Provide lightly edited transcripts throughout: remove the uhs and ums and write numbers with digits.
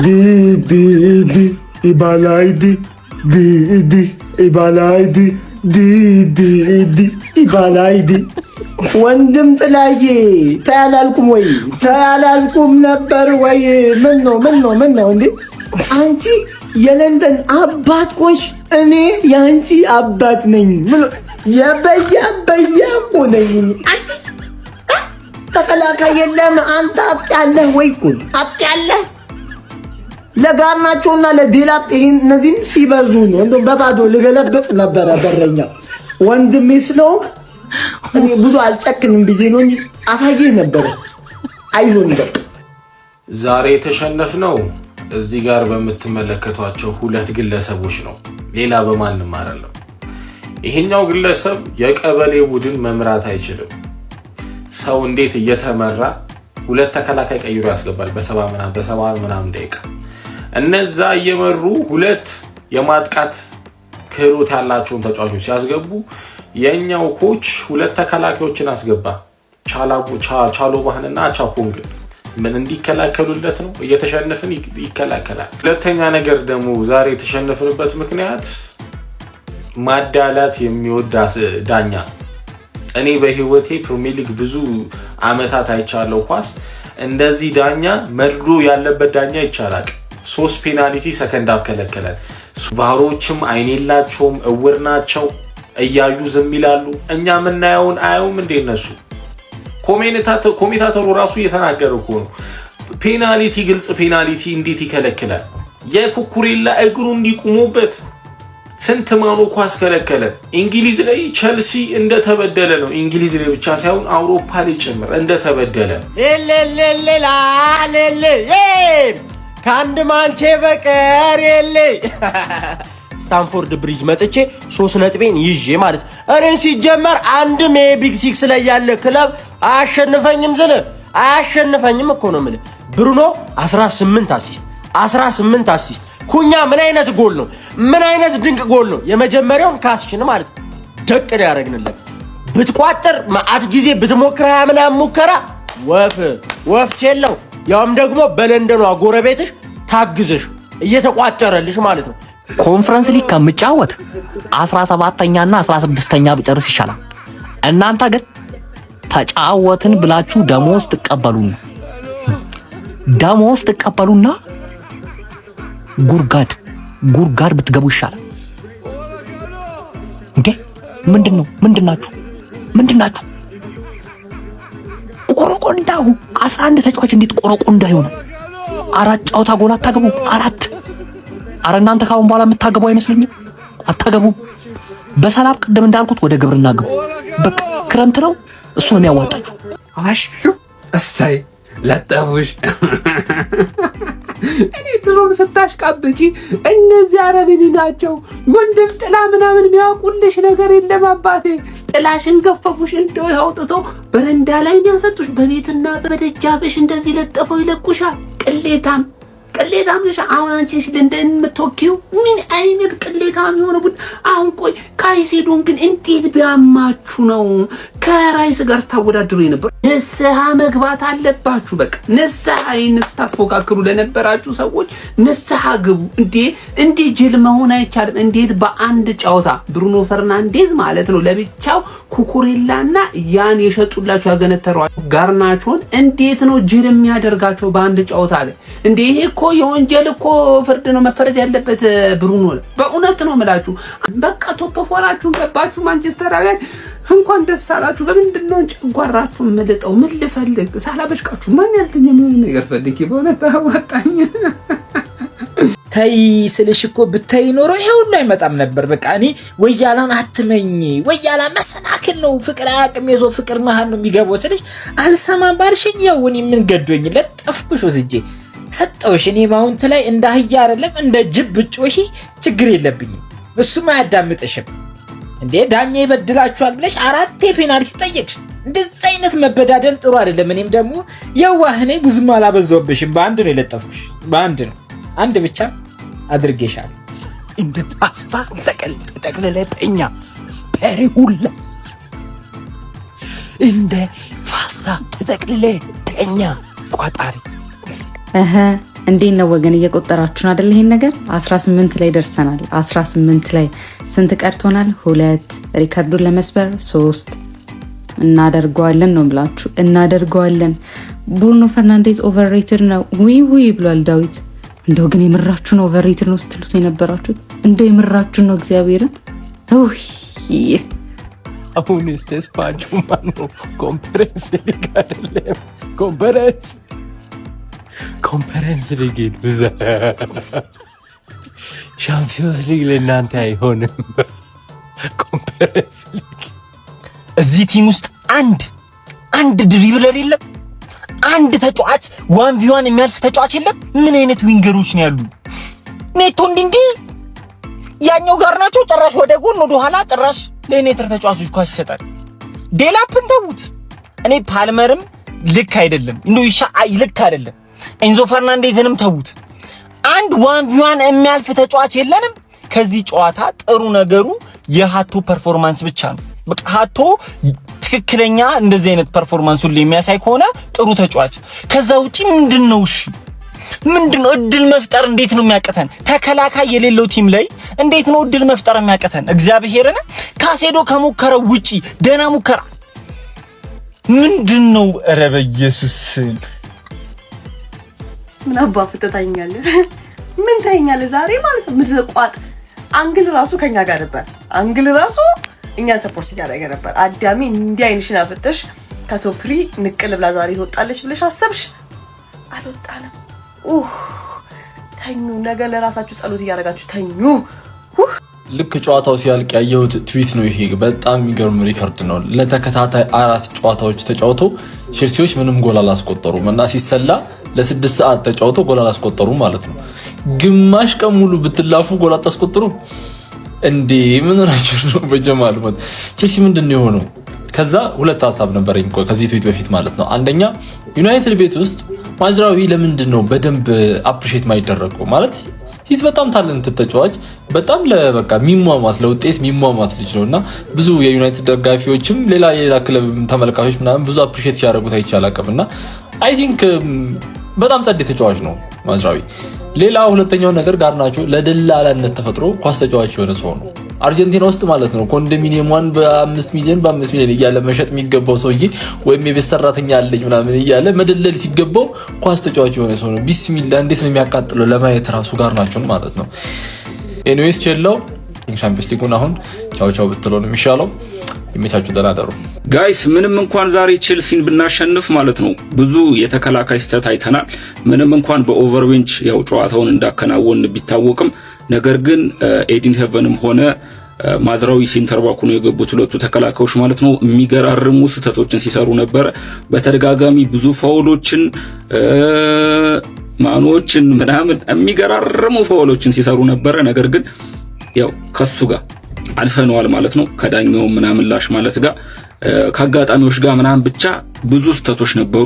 ዲ ኢባላይዲ ዲ ኢባላይዲ ዲ ኢባላይዲ ወንድም ጥላዬ ታያላልኩም ወይ ታያላልኩም ነበር ወይ? ምን ነው እንዴ? አንቺ የለንደን አባት ቆሽ፣ እኔ ያንቺ አባት ነኝ። ምን የበያ እኮ ነኝ። አንቺ ተከላካይ የለም። አንተ አጥ ያለህ ወይ ኩል አጥ ያለህ ለጋርናቸውና ለዲላፕ ይሄን እነዚህን ሲበዙ ነው እንደው በባዶ ልገለብጥ ነበረ በረኛ ወንድሜ ስለሆንክ እኔ ብዙ አልጨክንም ብዬ ነው እንጂ አሳየህ ነበር። አይዞን በቃ ዛሬ የተሸነፍነው እዚህ ጋር በምትመለከቷቸው ሁለት ግለሰቦች ነው። ሌላ በማንም አይደለም። ይሄኛው ግለሰብ የቀበሌ ቡድን መምራት አይችልም። ሰው እንዴት እየተመራ ሁለት ተከላካይ ቀይሮ ያስገባል በሰባ ምናምን ደቂቃ። እነዛ እየመሩ ሁለት የማጥቃት ክህሎት ያላቸውን ተጫዋቾች ሲያስገቡ የኛው ኮች ሁለት ተከላካዮችን አስገባ። ቻሎባህንና ቻፖንግን ምን እንዲከላከሉለት ነው? እየተሸነፍን ይከላከላል። ሁለተኛ ነገር ደግሞ ዛሬ የተሸነፍንበት ምክንያት ማዳላት የሚወድ ዳኛ። እኔ በህይወቴ ፕሪሚየር ሊግ ብዙ አመታት አይቻለሁ። ኳስ እንደዚህ ዳኛ መድሎ ያለበት ዳኛ ይቻላል። 3 ፔናልቲ ሰከንድ አፍ ከለከለን። ባሮችም አይን የላቸውም፣ እውር ናቸው። እያዩ ዝም ይላሉ። እኛ ምናየውን አያዩም እንደ እነሱ። ኮሜንታተሩ ራሱ እየተናገረ እኮ ነው። ፔናልቲ፣ ግልጽ ፔናልቲ እንዴት ይከለክላል? የኩኩሬላ እግሩ እንዲቆሙበት ስንት ማኖ ኳስ ከለከለ። እንግሊዝ ላይ ቸልሲ እንደተበደለ ነው። እንግሊዝ ላይ ብቻ ሳይሆን አውሮፓ ላይ ጭምር እንደተበደለ ከአንድ ማንቼ በቀር የለ ስታንፎርድ ብሪጅ መጥቼ 3 ነጥቤን ይዤ ማለት እኔን ሲጀመር አንድም የቢግ ሲክስ ላይ ያለ ክለብ አያሸንፈኝም። አያሸንፈኝም እኮ ነው የምልህ። ብሩኖ 18 አሲስት ኩኛ ምን አይነት ጎል ነው? ምን አይነት ድንቅ ጎል ነው! የመጀመሪያውን ካስችን ማለት ደቅ ነው ያደረግንለት። ብትቋጥር ማአት ጊዜ ብትሞክር ምናምን ሙከራ ወፍ ቼለው ያውም ደግሞ በለንደኗ ጎረቤትሽ ታግዝሽ እየተቋጠረልሽ ማለት ነው። ኮንፈረንስ ሊግ ከምጫወት 17ኛና 16ኛ ብጨርስ ይሻላል። እናንተ ግን ተጫወትን ብላችሁ ደሞዝ ትቀበሉና ጉርጋድ ብትገቡ ይሻላል። እንዴ ምንድናችሁ? ቆረቆንዳው 11 ተጫዋች እንዴት ቆረቆንዳ ይሆናል? 4 ጨዋታ ጎል አታገቡ? 4 አረ እናንተ ካሁን በኋላ የምታገቡ አይመስለኝም። አታገቡ። በሰላም ቅድም እንዳልኩት ወደ ግብርና ግቡ። በቃ ክረምት ነው፣ እሱ ነው የሚያዋጣችሁ። አሹ እሰይ ለጠፉሽ። እኔ ድሮም ስታሽቃብጪ እነዚህ አረብኒ ናቸው ወንድም ጥላ ምናምን የሚያውቁልሽ ነገር የለም አባቴ። ጥላሽን ገፈፉሽ እንደው አውጥቶ በረንዳ ላይ ያሰጡሽ፣ በቤትና በደጃፍሽ እንደዚህ ለጠፈው ይለቁሻል። ቅሌታም ነሽ። አሁን አንቺ ለንደን የምትወኪው ምን አይነት ቅሌታም የሆነ ቡድ። አሁን ቆይ ካይሴዶን ግን እንዴት ቢያማችሁ ነው ከራይስ ጋር ታወዳድሩ የነበር? ንስሐ መግባት አለባችሁ። በቃ ንስሐ ታስፎካክሩ ለነበራችሁ ሰዎች ንስሐ ግቡ። እንዴ ጅል መሆን አይቻልም። እንዴት በአንድ ጨዋታ ብሩኖ ፈርናንዴዝ ማለት ነው ለብቻው ኩኩሬላና ያን የሸጡላችሁ ያገነተሯቸው ጋርናቾን እንዴት ነው ጅል የሚያደርጋቸው በአንድ ጨዋታ ላይ? እንዴ ይሄ እኮ የወንጀል እኮ ፍርድ ነው መፈረድ ያለበት ብሩኖ። በእውነት ነው የምላችሁ። በቃ ቶፕ ፎራችሁ ገባችሁ ማንቸስተራውያን፣ እንኳን ደስ አላችሁ። በምንድን ነው ጨጓራችሁ መልጠው? ምን ልፈልግ ሳላበሽቃችሁ ማን ያልተኛ ምን ነገር ፈልጊ። በእውነት አዋጣኝ። ታይ ስልሽ እኮ ብታይ ኖሮ ይሄ ሁሉ አይመጣም ነበር። በቃ እኔ ወያላን አትመኝ፣ ወያላ መሰናክል ነው፣ ፍቅር አያውቅም፣ የዞ ፍቅር መሃል ነው የሚገባው ስልሽ አልሰማም ባልሽኝ፣ ያው እኔ ምን ገዶኝ ለጠፍኩሽ ወስጄ ሰጠውሽ። እኔ ማውንት ላይ እንደ አህያ አይደለም እንደ ጅብ ብጮሂ ችግር የለብኝም። እሱም አያዳምጥሽም። እንዴ ዳኛ ይበድላችኋል ብለሽ 4 ፔናልቲ ጠየቅሽ። እንደዚህ አይነት መበዳደል ጥሩ አይደለም። እኔም ደግሞ የዋህ ነኝ፣ ብዙም አላበዛውብሽም። በአንድ ነው የለጠፍኩሽ፣ በአንድ ነው፣ አንድ ብቻ አድርጌሻለሁ። እንደ ፓስታ ጠቅልለጠኛ ፐሪሁላ እንደ ፓስታ ተጠቅልለጠኛ ቋጣሪ እንዴት ነው ወገን? እየቆጠራችሁን አይደል? ይሄን ነገር 18 ላይ ደርሰናል። 18 ላይ ስንት ቀርቶናል? 2 ሪከርዱን ለመስበር 3 እናደርገዋለን ነው ብላችሁ እናደርገዋለን። ብሩኖ ፈርናንዴዝ ኦቨርሬትድ ነው ውይ ብሏል ዳዊት። እንደው ግን የምራችሁን ኦቨርሬትድ ነው ስትሉት የነበራችሁት እንደው የምራችሁን ነው እግዚአብሔርን። አሁን ተስፋችሁ ማነው? ኮንፈረንስ ሊግ አይደለም ኮንፈረንስ ሊግ ሻምፒዮንስ ሊግ ለእናንተ አይሆንም። ኮንፈረንስ ሊግ እዚህ ቲም ውስጥ አንድ ድሪብለር የለም። አንድ ተጫዋች 1v1 የሚያልፍ ተጫዋች የለም። ምን አይነት ዊንገሮች ነው ያሉ? ኔቶ እንዲህ ያኛው ጋር ናቸው። ጭራሽ ወደ ጎን ወደ ኋላ ጭራሽ ለኔትር ተጫዋቾች ኳስ ይሰጣል። ዴላፕን ተውት። እኔ ፓልመርም ልክ አይደለም ልክ አይደለም። ኤንዞ ፈርናንዴዝንም ተውት። አንድ 1v1 የሚያልፍ ተጫዋች የለንም። ከዚህ ጨዋታ ጥሩ ነገሩ የሃቶ ፐርፎርማንስ ብቻ ነው። በቃ ሃቶ ትክክለኛ እንደዚህ አይነት ፐርፎርማንስ ሁሉ የሚያሳይ ከሆነ ጥሩ ተጫዋች። ከዛ ውጪ ምንድነው እድል መፍጠር እንዴት ነው የሚያቀተን? ተከላካይ የሌለው ቲም ላይ እንዴት ነው እድል መፍጠር የሚያቀተን? እግዚአብሔርን ካሴዶ ከሙከራው ውጪ ደና ሙከራ ምንድነው? ኧረ በኢየሱስ ምን አባ ፍተታኛለህ? ምን ታይኛለህ ዛሬ ማለት ነው? ምድረቋጥ አንግል ራሱ ከኛ ጋር ነበር። አንግል ራሱ እኛን ሰፖርት እያደረገ ነበር። አዳሚ እንዲህ አይንሽን አፍጥሽ ከቶፕ 3 ንቅል ብላ ዛሬ ትወጣለች ብለሽ አሰብሽ? አልወጣንም። ተኙ። ነገ ለራሳችሁ ጸሎት እያደረጋችሁ ተኙ። ልክ ጨዋታው ሲያልቅ ያየሁት ትዊት ነው ይሄ። በጣም የሚገርም ሪከርድ ነው። ለተከታታይ 4 ጨዋታዎች ተጫውቶ ቼልሲዎች ምንም ጎል አላስቆጠሩም እና ሲሰላ ለ6 ሰዓት ተጫውቶ ጎል አላስቆጠሩም ማለት ነው። ግማሽ ቀን ሙሉ ብትላፉ ጎል አታስቆጥሩ እንዴ? ምን ሆናችሁ ነው? በጀማል ማለት ቼልሲ ምንድነው የሆነው? ከዛ ሁለት ሐሳብ ነበረኝ ከዚህ ትዊት በፊት ማለት ነው። አንደኛ ዩናይትድ ቤት ውስጥ ማዝራዊ ለምንድን ነው በደንብ አፕሪሺየት ማይደረገው? ማለት ሂስ በጣም ታለንት ተጫዋች፣ በጣም ለበቃ ሚሟሟት ለውጤት ሚሟሟት ልጅ ነውና ብዙ የዩናይትድ ደጋፊዎችም ሌላ ክለብ ተመልካቾች ምናምን ብዙ አፕሪሺየት ሲያደርጉት አይቻላቀምና አይ ቲንክ በጣም ጸዴ ተጫዋች ነው ማዝራዊ። ሌላ ሁለተኛው ነገር ጋርናቾ ለደላላነት ተፈጥሮ ኳስ ተጫዋች የሆነ ሰው ነው። አርጀንቲና ውስጥ ማለት ነው ኮንዶሚኒየሟን በ5 ሚሊዮን እያለ መሸጥ የሚገባው ሰውዬ ወይም የቤት ሰራተኛ አለኝ ምናምን እያለ መደለል ሲገባው ኳስ ተጫዋች የሆነ ሰው ነው። ቢስሚላ እንዴት ነው የሚያቃጥለው ለማየት ራሱ ጋርናቾን ማለት ነው። ኤኒዌይስ ቼላው ቻምፒየንስ ሊጉን አሁን ቻው ብትለው ነው የሚሻለው። የሚታችሁ ደናደሩ ጋይስ ምንም እንኳን ዛሬ ቼልሲን ብናሸንፍ ማለት ነው ብዙ የተከላካይ ስህተት አይተናል። ምንም እንኳን በኦቨርዌንች ያው ጨዋታውን እንዳከናወን ቢታወቅም ነገር ግን ኤዲን ሄቨንም ሆነ ማዝራዊ ሴንተር ባኩ ነው የገቡት ሁለቱ ተከላካዮች ማለት ነው። የሚገራርሙ ስህተቶችን ሲሰሩ ነበር። በተደጋጋሚ ብዙ ፋውሎችን ማኖችን ምናምን የሚገራርሙ ፋውሎችን ሲሰሩ ነበር። ነገር ግን ያው ከሱ ጋር አልፈነዋል ማለት ነው። ከዳኛው ምናምን ላሽ ማለት ጋር ከአጋጣሚዎች ጋር ምናምን ብቻ ብዙ ስህተቶች ነበሩ።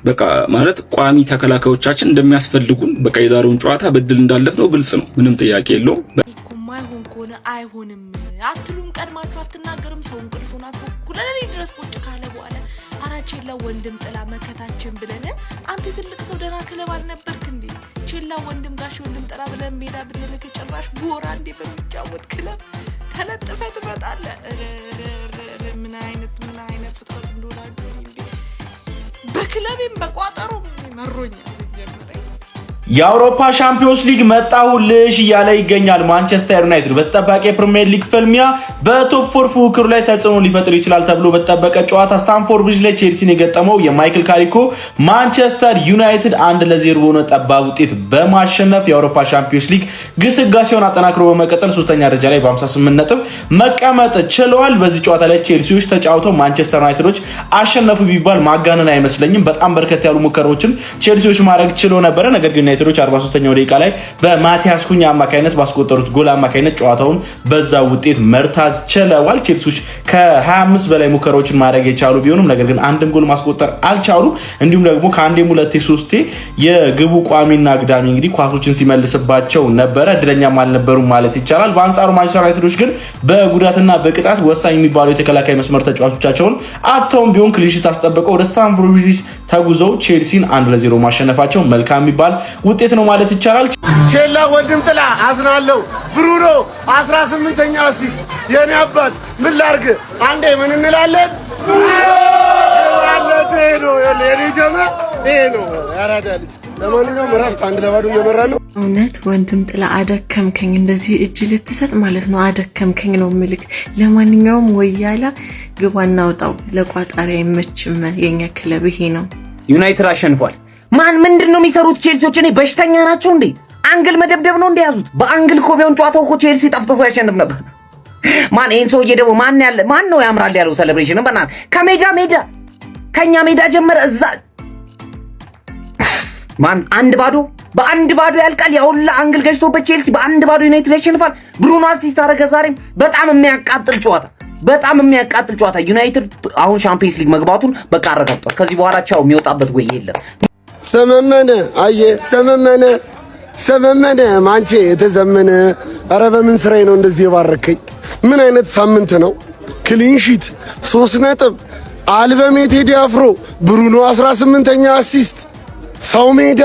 በቃ ማለት ቋሚ ተከላካዮቻችን እንደሚያስፈልጉን በቃ የዛሬውን ጨዋታ በድል እንዳለፍነው ግልጽ ነው። ምንም ጥያቄ የለውም። ማይሆን ከሆነ አይሆንም አትሉም? ቀድማችሁ አትናገርም? ሰው እንቅልፉን አትኩለለ ድረስ ቁጭ ካለ በኋላ አራቼላ ወንድም ጥላ መከታችን ብለን አንተ ትልቅ ሰው ደና ክለብ አልነበርክ እንዴ? ቼላ ወንድም ጋሽ ወንድም ጥላ ብለን ሜዳ ብለን ከጨራሽ ቦራ እንዴ በሚጫወት ክለብ ተለጥፈ ትመጣለህ። ምን አይነት ፍጥረት እንደሆናችሁ እንዴ! በክለብም በቋጠሮ መሮኛል። የአውሮፓ ሻምፒዮንስ ሊግ መጣሁልሽ እያለ ይገኛል ማንቸስተር ዩናይትድ። በተጠባቂ የፕሪሚየር ሊግ ፍልሚያ በቶፕ 4 ፉክክሩ ላይ ተጽዕኖ ሊፈጥር ይችላል ተብሎ በተጠበቀ ጨዋታ ስታንፎርድ ብሪጅ ላይ ቼልሲን የገጠመው የማይክል ካሪኮ ማንቸስተር ዩናይትድ 1-0 በሆነ ጠባብ ውጤት በማሸነፍ የአውሮፓ ሻምፒዮንስ ሊግ ግስጋሴውን አጠናክሮ በመቀጠል 3ኛ ደረጃ ላይ በ58 ነጥብ መቀመጥ ችለዋል። በዚህ ጨዋታ ላይ ቼልሲዎች ተጫውተው ማንቸስተር ዩናይትዶች አሸነፉ ቢባል ማጋነን አይመስለኝም። በጣም በርከት ያሉ ሙከራዎችን ቼልሲዎች ማድረግ ችሎ ነበረ። ነገር ግን ዩናይትዶች 43ኛው ደቂቃ ላይ በማቲያስ ኩኛ አማካይነት ባስቆጠሩት ጎል አማካይነት ጨዋታውን በዛ ውጤት መርታት ችለዋል። ቼልሲዎች ከ25 በላይ ሙከራዎችን ማድረግ የቻሉ ቢሆንም ነገር ግን አንድም ጎል ማስቆጠር አልቻሉ። እንዲሁም ደግሞ ከአንዴም ሁለቴ ሶስቴ የግቡ ቋሚና አግዳሚ እንግዲህ ኳሶችን ሲመልስባቸው ነበረ። እድለኛም አልነበሩም ማለት ይቻላል። በአንጻሩ ማንቸስተር ዩናይትዶች ግን በጉዳትና በቅጣት ወሳኝ የሚባሉ የተከላካይ መስመር ተጫዋቾቻቸውን አጥተውም ቢሆን ክሊንሺት አስጠብቀው ወደ ስታንፎርድ ብሪጅ ተጉዘው ቼልሲን 1-0 ማሸነፋቸው መልካም የሚባል ውጤት ነው ማለት ይቻላል። ቼላ ወንድም ጥላ አዝናለሁ። ብሩኖ 18ኛ አሲስት የኔ አባት ምን ላርግ አንዴ ምን እንላለን ማለት ነው የኔ ጀማ ይሄ ነው ያራዳ ልጅ። ለማንኛውም እረፍት 1-0 እየመራ ነው። እውነት ወንድም ጥላ አደከምከኝ፣ እንደዚህ እጅ ልትሰጥ ማለት ነው አደከምከኝ ነው ምልክ። ለማንኛውም ወያላ ግባና አውጣው ለቋጣሪ አይመችም። የኛ ክለብ ይሄ ነው። ዩናይትድ አሸንፏል። ማን ምንድነው የሚሰሩት ቼልሲዎች? እኔ በሽተኛ ናቸው እንዴ? አንግል መደብደብ ነው እንደያዙት። በአንግል እኮ ቢሆን ጨዋታው እኮ ቼልሲ ጠፍጥፎ ያሸንፍ ነበር። ማን ይሄን ሰውዬ ደግሞ ማን ነው ያምራል ያለው ሴሌብሬሽን በእናትህ ከሜዳ ከኛ ሜዳ ጀመረ እዛ ማን 1-0 በ1-0 ያልቃል። ያውላ አንግል ገጭቶበት ቼልሲ በ1-0 ዩናይትድ ያሸንፋል። ብሩኖ አሲስት አደረገ። ዛሬም በጣም የሚያቃጥል ጨዋታ ዩናይትድ አሁን ሻምፒየንስ ሊግ መግባቱን በቃ አረጋግጧል። ከዚህ በኋላ ቻው የሚወጣበት ወይ የለም። ሰመመነ አየ ሰመመነ ማንቼ የተዘመነ ኧረ በምን ስራዬ ነው እንደዚህ የባረከኝ? ምን አይነት ሳምንት ነው? ክሊንሺት 3 ነጥብ አልበሜ ቴዲ አፍሮ ብሩኖ 18ኛ አሲስት ሰው ሜዳ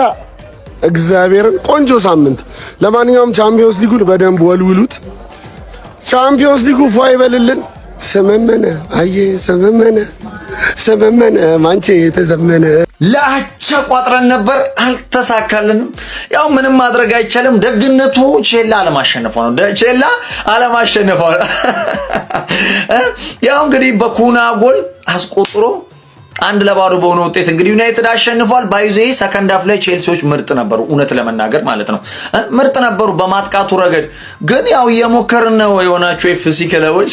እግዚአብሔርን ቆንጆ ሳምንት። ለማንኛውም ቻምፒዮንስ ሊጉን በደንብ ወልውሉት። ቻምፒዮንስ ሊጉ ፏ ይበልልን። ሰመመነ አየ ሰመመነ ማንቼ የተዘመነ ለአቻ ቋጥረን ነበር አልተሳካልንም። ያው ምንም ማድረግ አይቻልም። ደግነቱ ቼላ አለማሸነፏ ነው። ያው እንግዲህ በኩና ጎል አስቆጥሮ 1-0 በሆነ ውጤት እንግዲህ ዩናይትድ አሸንፏል። ባይዜ ሰከንድ ሃፍ ላይ ቼልሲዎች ምርጥ ነበሩ፣ እውነት ለመናገር ማለት ነው ምርጥ ነበሩ በማጥቃቱ ረገድ። ግን ያው እየሞከርን ነው የሆናችሁ ኤፍሲ ክለቦች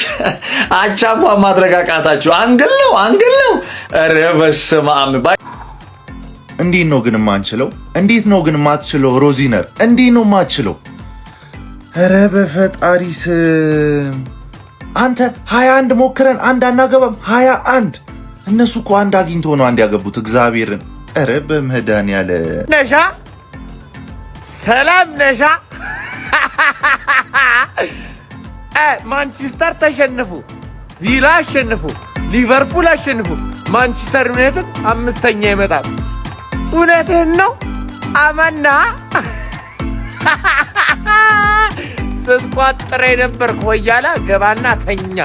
አቻ እንኳን ማድረግ አቃታችሁ። አንግል ነው። ኧረ በስመ አብ። እንዴት ነው ግን የማንችለው? እንዴት ነው ግን የማትችለው? ሮዚነር እንዴት ነው የማትችለው? ኧረ በፈጣሪ ስም አንተ 21 ሞክረን አንድ አናገባም። 21 እነሱ እኮ አንድ አግኝቶ ነው አንድ ያገቡት። እግዚአብሔርን ኧረ በመድኃኒዓለም ነሻ ሰላም ነሻ ማንቸስተር ተሸንፉ፣ ቪላ አሸንፉ፣ ሊቨርፑል አሸንፉ፣ ማንቸስተር ዩናይትድ 5ኛ ይመጣል። እውነትህን ነው አማና ስትቋጥረ ነበር ኮያላ ገባና ተኛ።